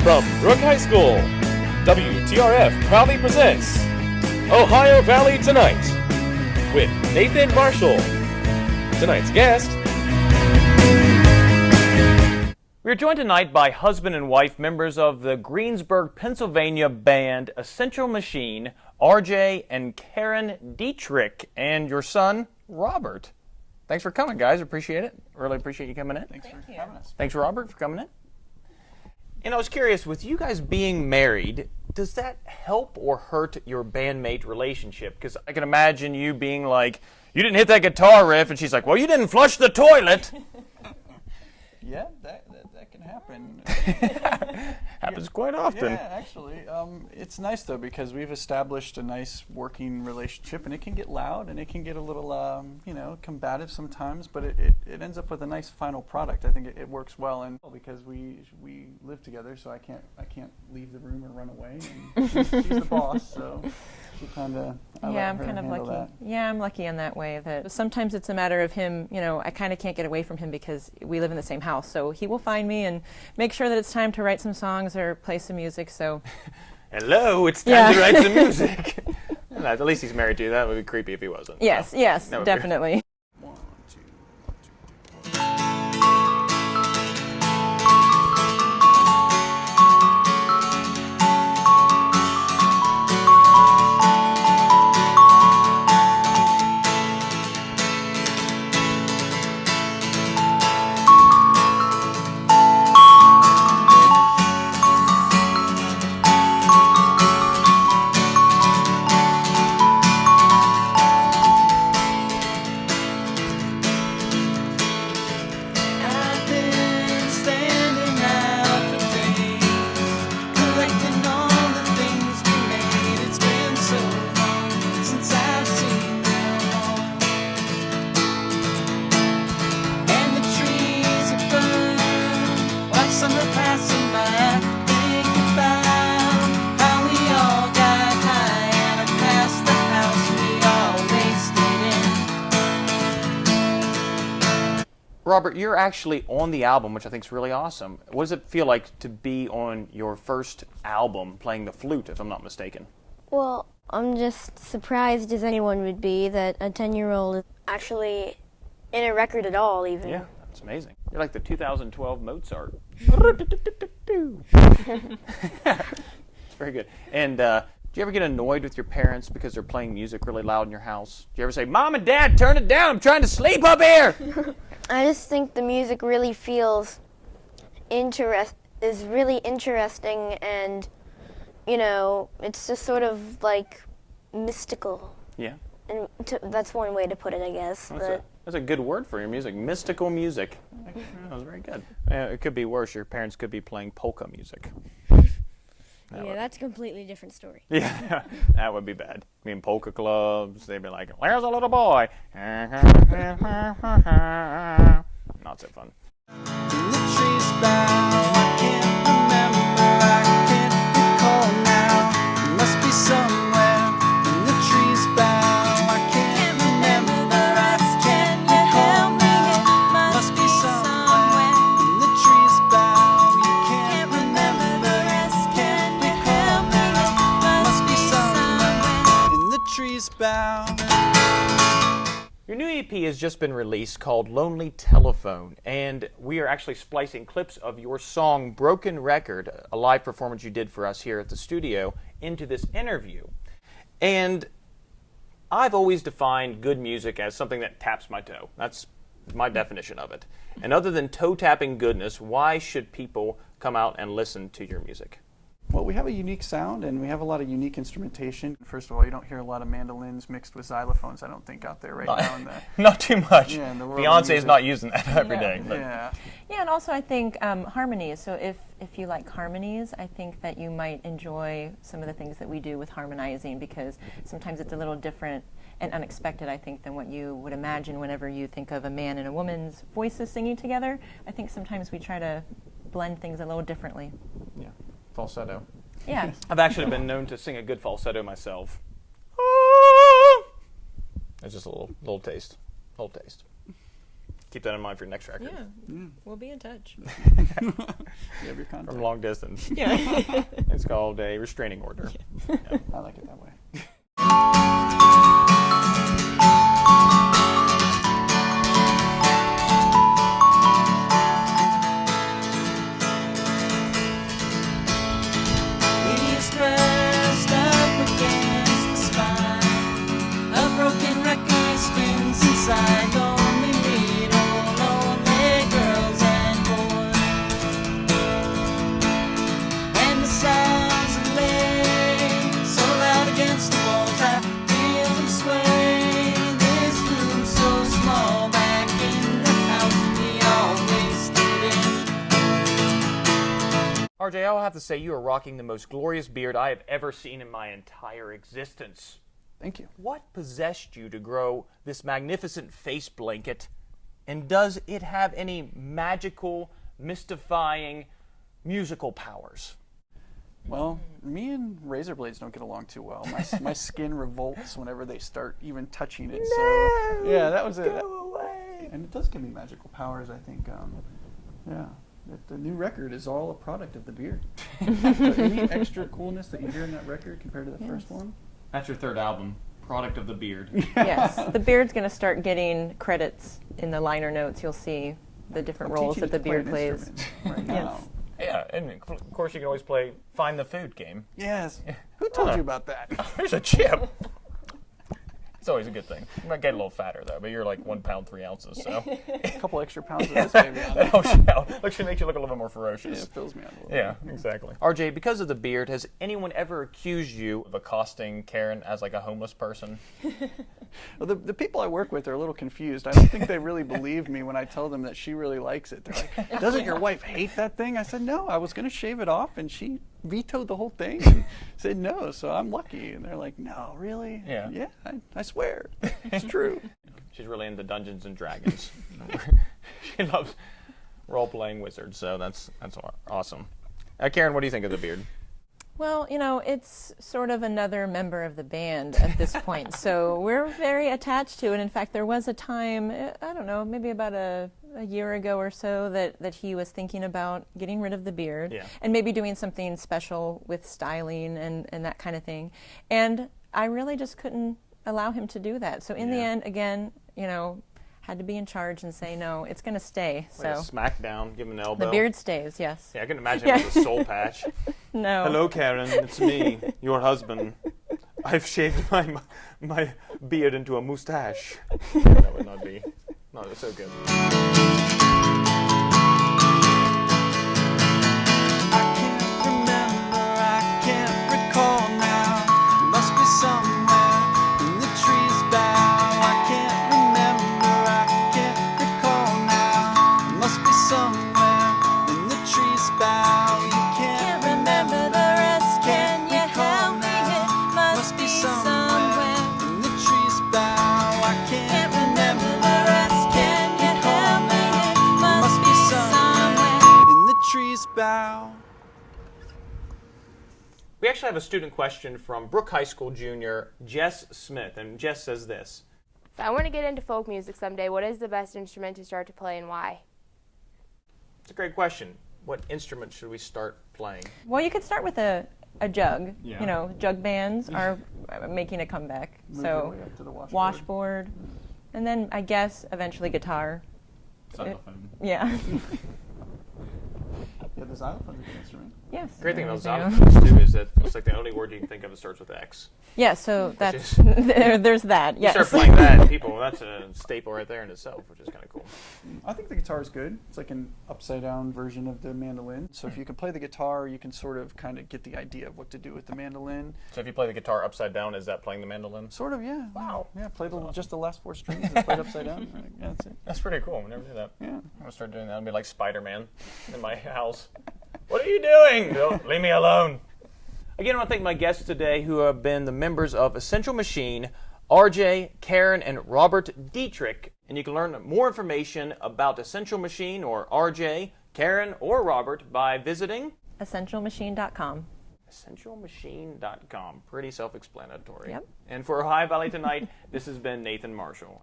From Brooke High School, WTRF proudly presents Ohio Valley Tonite with Nathan Marshall. Tonight's guest. We are joined tonight by husband and wife, members of the Greensburg, Pennsylvania band Essential Machine, RJ and Karen Dietrich, and your son, Robert. Thanks for coming, guys. Appreciate it. Really appreciate you coming in. Thanks for having us. Thanks, Robert, for coming in. And I was curious, with you guys being married, does that help or hurt your bandmate relationship? Because I can imagine you being like, you didn't hit that guitar riff, and she's like, well, you didn't flush the toilet. Yeah, that can happen. Happens quite often. Yeah, actually. It's nice, though, because we've established a nice working relationship, and it can get loud, and it can get a little, combative sometimes, but it ends up with a nice final product. I think it works well, and because we live together, so I can't leave the room or run away, and she's the boss, so she kind of, I'm kind of lucky. That. Yeah, I'm lucky in that way that sometimes it's a matter of him, I kind of can't get away from him because we live in the same house, so he will find me and make sure that it's time to write some songs or play some music, so. Hello, it's time to write some music. At least he's married to you. That would be creepy if he wasn't. Yes, so, yes, definitely. Robert, you're actually on the album, which I think is really awesome. What does it feel like to be on your first album playing the flute, if I'm not mistaken? Well, I'm just surprised as anyone would be that a 10-year-old is actually in a record at all, even. Yeah, that's amazing. You're like the 2012 Mozart. It's very good. And do you ever get annoyed with your parents because they're playing music really loud in your house? Do you ever say, Mom and Dad, turn it down, I'm trying to sleep up here? I just think the music really feels is really interesting, and it's just sort of like mystical. Yeah. And that's one way to put it, I guess. That's a good word for your music, mystical music. That was very good. It could be worse. Your parents could be playing polka music. That's a completely different story. Yeah, that would be bad. I mean, polka clubs, they'd be like, where's a little boy? Not so fun. In the trees bow, I can't remember, I can't recall now. You must be somewhere in the trees bow, I can't remember, I can't recall now. Must be somewhere in the trees bow, you can't remember, I can't recall now. Must be somewhere in the trees bow. Your new EP has just been released called Lonely Telephone, and we are actually splicing clips of your song Broken Record, a live performance you did for us here at the studio, into this interview. And I've always defined good music as something that taps my toe. That's my definition of it. And other than toe-tapping goodness, why should people come out and listen to your music? Well, we have a unique sound, and we have a lot of unique instrumentation. First of all, you don't hear a lot of mandolins mixed with xylophones, I don't think, out there right now. Not too much. Yeah, in the world Beyonce is not using that every day. But. Yeah. Yeah, and also I think harmonies. So if you like harmonies, I think that you might enjoy some of the things that we do with harmonizing, because sometimes it's a little different and unexpected, I think, than what you would imagine whenever you think of a man and a woman's voices singing together. I think sometimes we try to blend things a little differently. Yeah. Falsetto. Yeah. I've actually been known to sing a good falsetto myself. It's just a little taste. keep that in mind for your next record. Yeah, we'll be in touch. You have your contact. From long distance. Yeah. It's called a restraining order. Yeah. I like it that way. He's pressed up against the spine. A broken record spins inside. Lonely needle, lonely girls and boys. And the sounds of lay so loud against the walls. I feel them sway. This room so small. Back in the house we always stood in. RJ, I'll have to say you are rocking the most glorious beard I have ever seen in my entire existence. Thank you. What possessed you to grow this magnificent face blanket? And does it have any magical, mystifying, musical powers? Well, me and razor blades don't get along too well. My skin revolts whenever they start even touching it. So yeah, that was it. Go away! And it does give me magical powers, I think. Yeah. The new record is all a product of the beard. So any extra coolness that you hear in that record compared to the first one? That's your third album, Product of the Beard. Yes, the beard's going to start getting credits in the liner notes. You'll see the different I'm roles teaching that it the to play beard an plays. instrument right now. Yeah, and of course you can always play Find the Food game. Yes. Who told you about that? Here's a chip. It's always a good thing. You might get a little fatter though, but you're like 1 pound 3 ounces, so A couple extra pounds of this baby on that there. helps you out. Actually makes you look a little bit more Yeah, ferocious. it fills me out a little Yeah, exactly. RJ, because of the beard, has anyone ever accused you of accosting Karen as like a homeless person? Well, the people I work with are a little confused. I don't think they really believe me when I tell them that she really likes it. They're like, doesn't your wife hate that thing? I said, no, I was going to shave it off, and she vetoed the whole thing and said no, so I'm lucky. And they're like, no, really? Yeah. Yeah, I swear. It's true. She's really into Dungeons and Dragons. She loves role-playing wizards, so that's awesome. Karen, what do you think of the beard? Well, you know, it's sort of another member of the band at this point, so we're very attached to it. In fact, there was a time, I don't know, maybe about a year ago or so, that he was thinking about getting rid of the beard and maybe doing something special with styling and that kind of thing. And I really just couldn't allow him to do that. So in the end, again, you know, had to be in charge and say, no, it's going to stay. Like a So smack down, give him an elbow. the beard stays, yes. Yeah, I can imagine it with a soul patch. No. Hello, Karen. It's me, your husband. I've shaved my beard into a mustache. Yeah, that would not be so good. I can't remember, I can't recall now. Must be somewhere in the trees bow. I can't remember, I can't recall now. Must be somewhere in the trees bow. You can't remember the rest, can you help me? It must be somewhere in the trees bow. I can't remember the rest, can you help me? It must be somewhere in the trees bow. We actually have a student question from Brooke High School junior Jess Smith, and Jess says this. If I want to get into folk music someday, what is the best instrument to start to play and why? It's a great question. What instrument should we start playing? Well, you could start with a jug. Yeah. You know, jug bands are making a comeback. Move So your way up to the washboard, and then I guess eventually guitar. Xylophone. Yeah. Yeah, the xylophone's a good instrument. Yes. Great thing about there you go. xylophones too is that it's like the only word you can think of that starts with X. Yeah, so that's is- there's that. You Yes. start playing that, and people, that's a staple right there in itself, which is kind of cool. I think the guitar is good. It's like an upside down version of the mandolin. So if you can play the guitar, you can sort of kind of get the idea of what to do with the mandolin. So if you play the guitar upside down, is that playing the mandolin? Sort of, yeah. Wow. Yeah, play just the last 4 strings and play it upside down. Right, yeah, that's it. That's pretty cool. We never did that. Yeah. I'm gonna start doing that. I'll be like Spider-Man in my house. What are you doing? Don't leave me alone. Again, I want to thank my guests today who have been the members of Essential Machine, RJ, Karen, and Robert Dietrich. And you can learn more information about Essential Machine or RJ, Karen, or Robert by visiting EssentialMachine.com. EssentialMachine.com. Pretty self-explanatory. Yep. And for High Valley Tonight, this has been Nathan Marshall.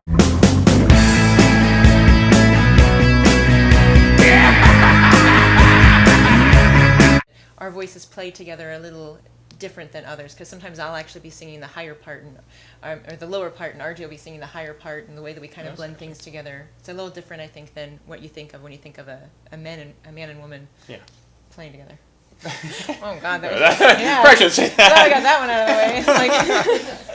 our voices play together a little different than others, because sometimes I'll actually be singing the higher part or the lower part, and RJ will be singing the higher part, and the way that we kind of blend things together, it's a little different, I think, than what you think of when you think of a man and woman playing together. Oh God, that was precious. Glad I got that one out of the way.